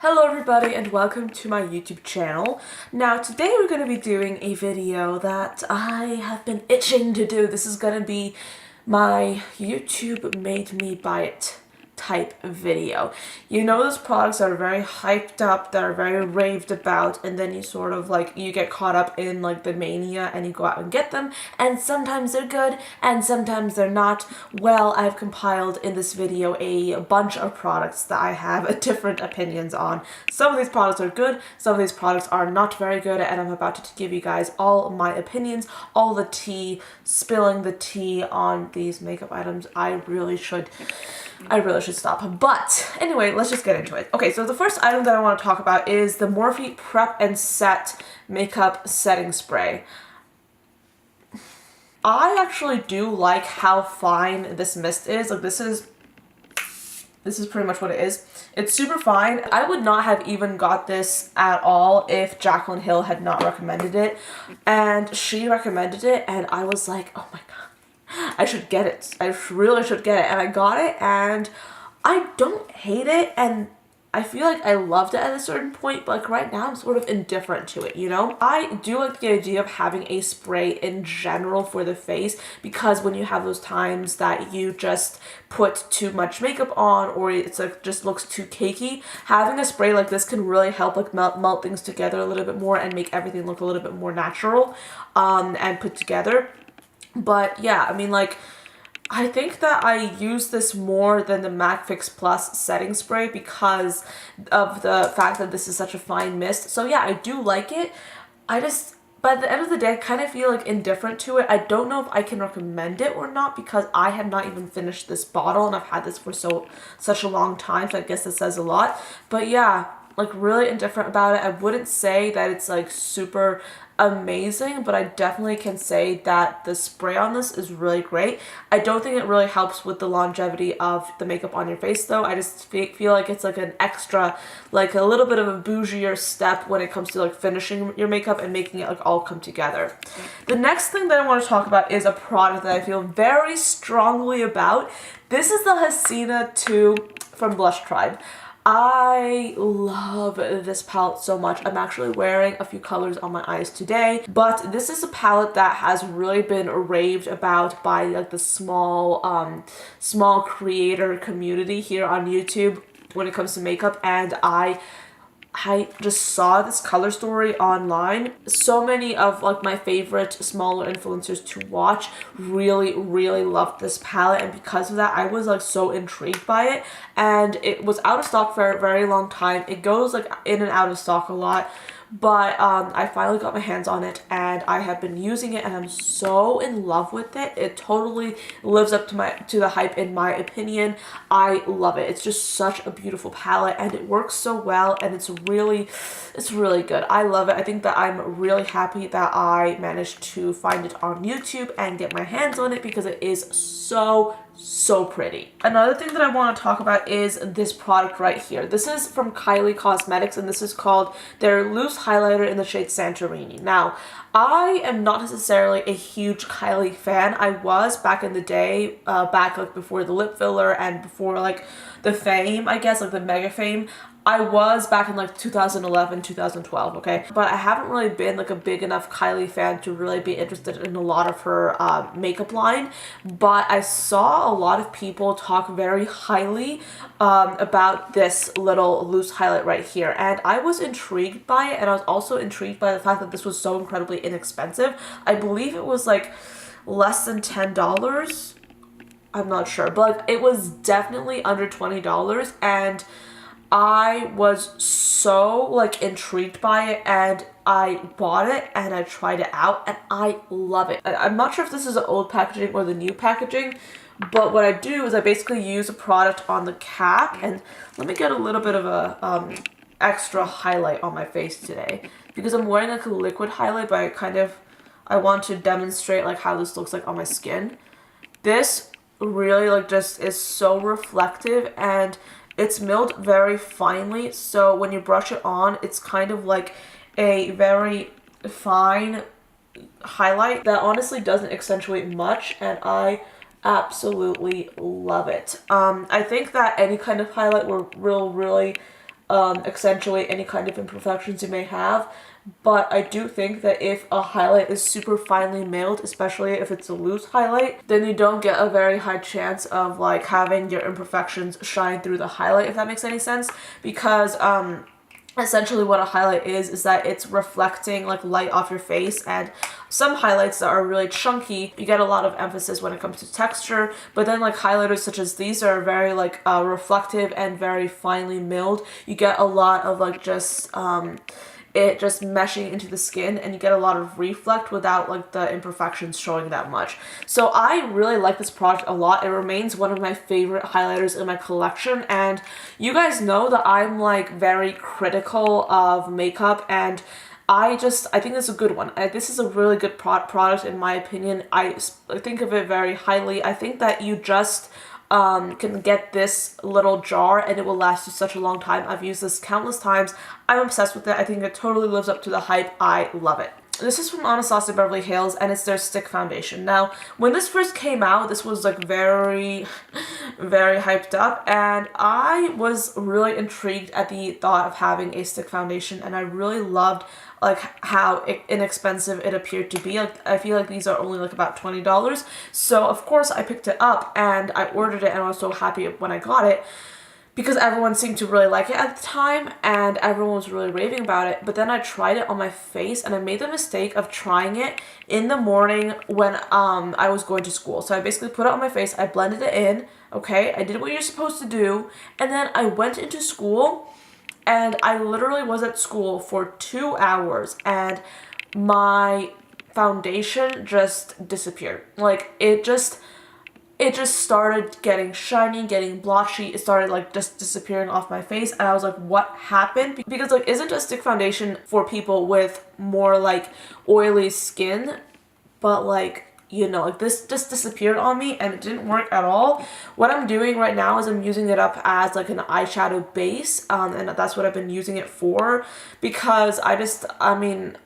Hello everybody and welcome to my YouTube channel. Now today we're going to be doing a video that I have been itching to do. This is going to be my YouTube made me buy it type video. You know, those products that are very hyped up, that are very raved about, and then you sort of like, you get caught up in like the mania and you go out and get them, and sometimes they're good and sometimes they're not. Well, I've compiled in this video a bunch of products that I have different opinions on. Some of these products are good, some of these products are not very good, and I'm about to give you guys all my opinions, all the tea, spilling the tea on these makeup items. I really should stop. But anyway, let's just get into it. Okay, so the first item that I want to talk about is the Morphe Prep and Set Makeup Setting Spray. I actually do like how fine this mist is. Like this is pretty much what it is. It's super fine. I would not have even got this at all if Jaclyn Hill had not recommended it. And she recommended it and I was like, oh my god, I should get it. I really should get it. And I got it and I don't hate it, and I feel like I loved it at a certain point, but like right now I'm sort of indifferent to it, you know? I do like the idea of having a spray in general for the face, because when you have those times that you just put too much makeup on or it's like just looks too cakey, having a spray like this can really help like melt things together a little bit more and make everything look a little bit more natural and put together. But yeah, I mean, like, I think that I use this more than the MAC Fix Plus setting spray because of the fact that this is such a fine mist. So yeah, I do like it. I just, by the end of the day, I kind of feel like indifferent to it. I don't know if I can recommend it or not because I have not even finished this bottle and I've had this for such a long time, so I guess it says a lot. But yeah, like really indifferent about it. I wouldn't say that it's like super amazing, but I definitely can say that the spray on this is really great. I don't think it really helps with the longevity of the makeup on your face though. I just feel like it's like an extra, like a little bit of a bougier step when it comes to like finishing your makeup and making it like all come together. The next thing that I want to talk about is a product that I feel very strongly about. This is the Hasina 2 from Blushtribe. I love this palette so much. I'm actually wearing a few colors on my eyes today, but this is a palette that has really been raved about by like the small creator community here on YouTube when it comes to makeup, and I just saw this color story online. So many of like my favorite smaller influencers to watch really loved this palette, and because of that I was like so intrigued by it, and it was out of stock for a very long time. It goes like in and out of stock a lot, but I finally got my hands on it and I have been using it and I'm so in love with it. It totally lives up to the hype in my opinion. I love it. It's just such a beautiful palette and it works so well, and it's really good. I love it. I think that I'm really happy that I managed to find it on YouTube and get my hands on it because it is so pretty. Another thing that I want to talk about is this product right here. This is from Kylie Cosmetics and this is called their loose highlighter in the shade Santorini. Now, I am not necessarily a huge Kylie fan. I was back in the day, back like before the lip filler and before like the fame, I guess, like the mega fame. I was back in like 2011, 2012, okay? But I haven't really been like a big enough Kylie fan to really be interested in a lot of her makeup line. But I saw a lot of people talk very highly about this little loose highlight right here. And I was intrigued by it, and I was also intrigued by the fact that this was so incredibly inexpensive. I believe it was like less than $10. I'm not sure, but like, it was definitely under $20, and I was so like intrigued by it and I bought it and I tried it out and I love it. I'm not sure if this is the old packaging or the new packaging, but what I do is I basically use a product on the cap, and let me get a little bit of a extra highlight on my face today because I'm wearing like a liquid highlight, but I want to demonstrate like how this looks like on my skin. This really like just is so reflective and it's milled very finely, so when you brush it on, it's kind of like a very fine highlight that honestly doesn't accentuate much, and I absolutely love it. I think that any kind of highlight will really accentuate any kind of imperfections you may have. But I do think that if a highlight is super finely milled, especially if it's a loose highlight, then you don't get a very high chance of like having your imperfections shine through the highlight, if that makes any sense. Because essentially what a highlight is that it's reflecting like light off your face, and some highlights that are really chunky, you get a lot of emphasis when it comes to texture, but then like highlighters such as these are very like reflective and very finely milled. You get a lot of like just it just meshing into the skin, and you get a lot of reflect without like the imperfections showing that much. So I really like this product a lot. It remains one of my favorite highlighters in my collection, and you guys know that I'm like very critical of makeup, and I think it's a good one. This is a really good product in my opinion. I think of it very highly. I think that you just can get this little jar and it will last you such a long time. I've used this countless times. I'm obsessed with it. I think it totally lives up to the hype. I love it. This is from Anastasia Beverly Hills, and it's their stick foundation. Now, when this first came out, this was like very, very hyped up, and I was really intrigued at the thought of having a stick foundation, and I really loved like how inexpensive it appeared to be. Like, I feel like these are only like about $20. So of course I picked it up and I ordered it, and I was so happy when I got it, because everyone seemed to really like it at the time and everyone was really raving about it. But then I tried it on my face, and I made the mistake of trying it in the morning when I was going to school. So I basically put it on my face, I blended it in, okay, I did what you're supposed to do, and then I went into school, and I literally was at school for 2 hours, and my foundation just disappeared. Like, it just started getting shiny, getting blotchy. It started like just disappearing off my face, and I was like, what happened? Because like, isn't a stick foundation for people with more like oily skin? But like, you know, like this just disappeared on me and it didn't work at all. What I'm doing right now is I'm using it up as like an eyeshadow base, and that's what I've been using it for, because I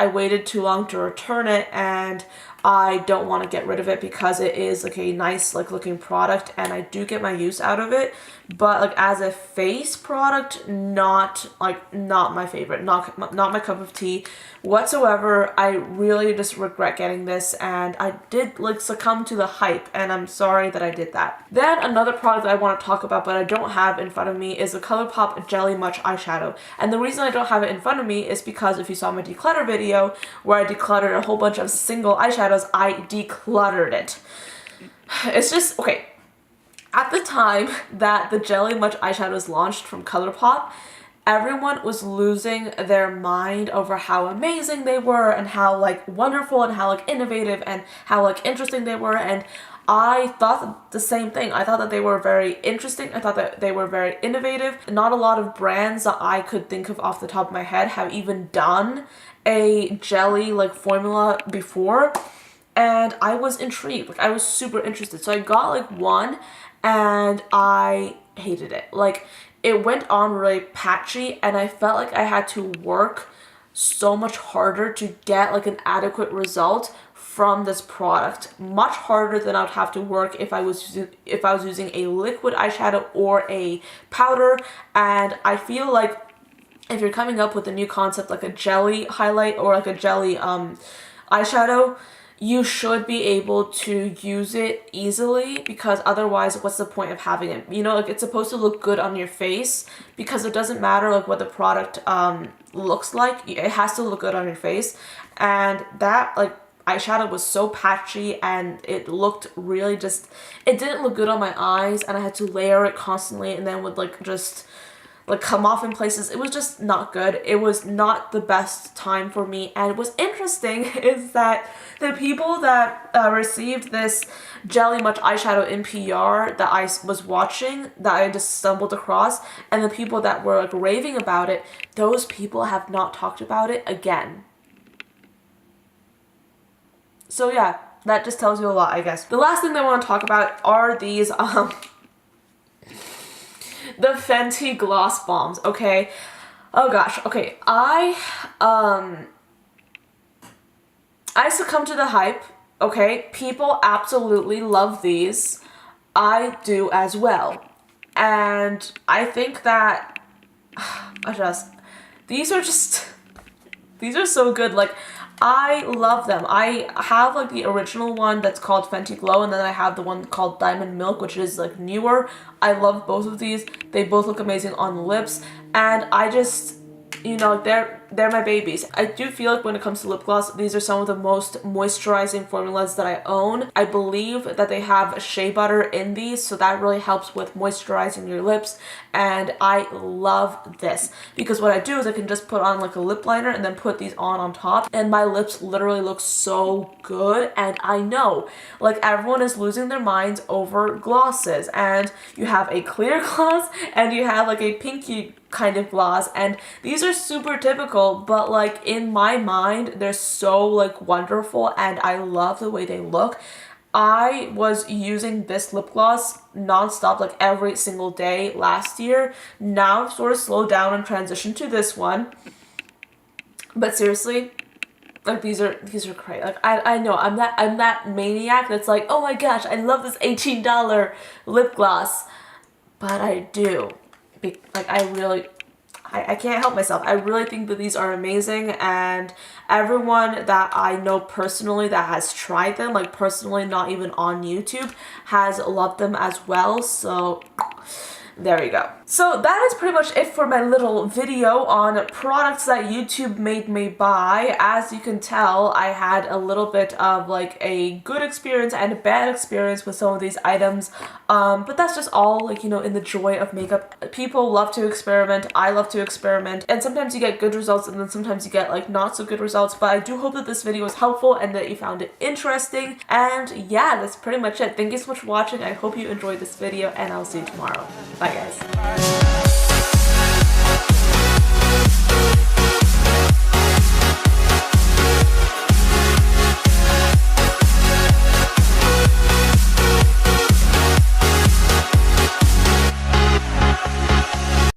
waited too long to return it, and I don't want to get rid of it because it is like a nice like looking product and I do get my use out of it. But like as a face product, not my favorite, not my cup of tea whatsoever. I really just regret getting this, and I did like succumb to the hype, and I'm sorry that I did that. Then another product that I want to talk about but I don't have in front of me is the Colourpop Jelly Much eyeshadow. And the reason I don't have it in front of me is because if you saw my declutter video where I decluttered a whole bunch of single eyeshadows, I decluttered it. It's just, okay, at the time that the Jelly Much eyeshadows launched from Colourpop, everyone was losing their mind over how amazing they were and how like wonderful and how like innovative and how like interesting they were, and I thought the same thing. I thought that they were very interesting. I thought that they were very innovative. Not a lot of brands that I could think of off the top of my head have even done a jelly like formula before, and I was intrigued. Like, I was super interested. So I got like one and I hated it. Like, it went on really patchy, and I felt like I had to work so much harder to get like an adequate result from this product. Much harder than I would have to work if I was using a liquid eyeshadow or a powder. And I feel like if you're coming up with a new concept like a jelly highlight or like a jelly eyeshadow, you should be able to use it easily, because otherwise what's the point of having it? You know, like, it's supposed to look good on your face, because it doesn't matter like what the product looks like, it has to look good on your face. And that like eyeshadow was so patchy, and it looked really just, it didn't look good on my eyes, and I had to layer it constantly, and then would like just like come off in places. It was just not good. It was not the best time for me. And what's interesting is that the people that received this Jelly Much eyeshadow in PR that I was watching, that I just stumbled across, and the people that were like raving about it, those people have not talked about it again. So yeah, that just tells you a lot, I guess. The last thing that I want to talk about are these the Fenty gloss bombs, okay? Oh gosh, okay. I succumb to the hype, okay? People absolutely love these. I do as well. And I think that these are so good. Like, I love them. I have like the original one that's called Fenty Glow, and then I have the one called Diamond Milk, which is like newer. I love both of these. They both look amazing on the lips, and I just, you know, they're my babies. I do feel like when it comes to lip gloss, these are some of the most moisturizing formulas that I own. I believe that they have shea butter in these, so that really helps with moisturizing your lips, and I love this because what I do is I can just put on like a lip liner and then put these on top, and my lips literally look so good. And I know like everyone is losing their minds over glosses, and you have a clear gloss and you have like a pinky kind of gloss, and these are super typical, but like in my mind they're so like wonderful, and I love the way they look. I was using this lip gloss nonstop like every single day last year. Now I've sort of slowed down and transitioned to this one, but seriously, like these are great. Like I know I'm that maniac that's like, oh my gosh, I love this $18 lip gloss, but I do. Like I can't help myself. I really think that these are amazing, and everyone that I know personally that has tried them, like personally, not even on YouTube, has loved them as well. So there you go. So that is pretty much it for my little video on products that YouTube made me buy. As you can tell, I had a little bit of like a good experience and a bad experience with some of these items. But that's just all, like, you know, in the joy of makeup. People love to experiment. I love to experiment. And sometimes you get good results and then sometimes you get like not so good results. But I do hope that this video was helpful and that you found it interesting. And yeah, that's pretty much it. Thank you so much for watching. I hope you enjoyed this video, and I'll see you tomorrow. Bye guys.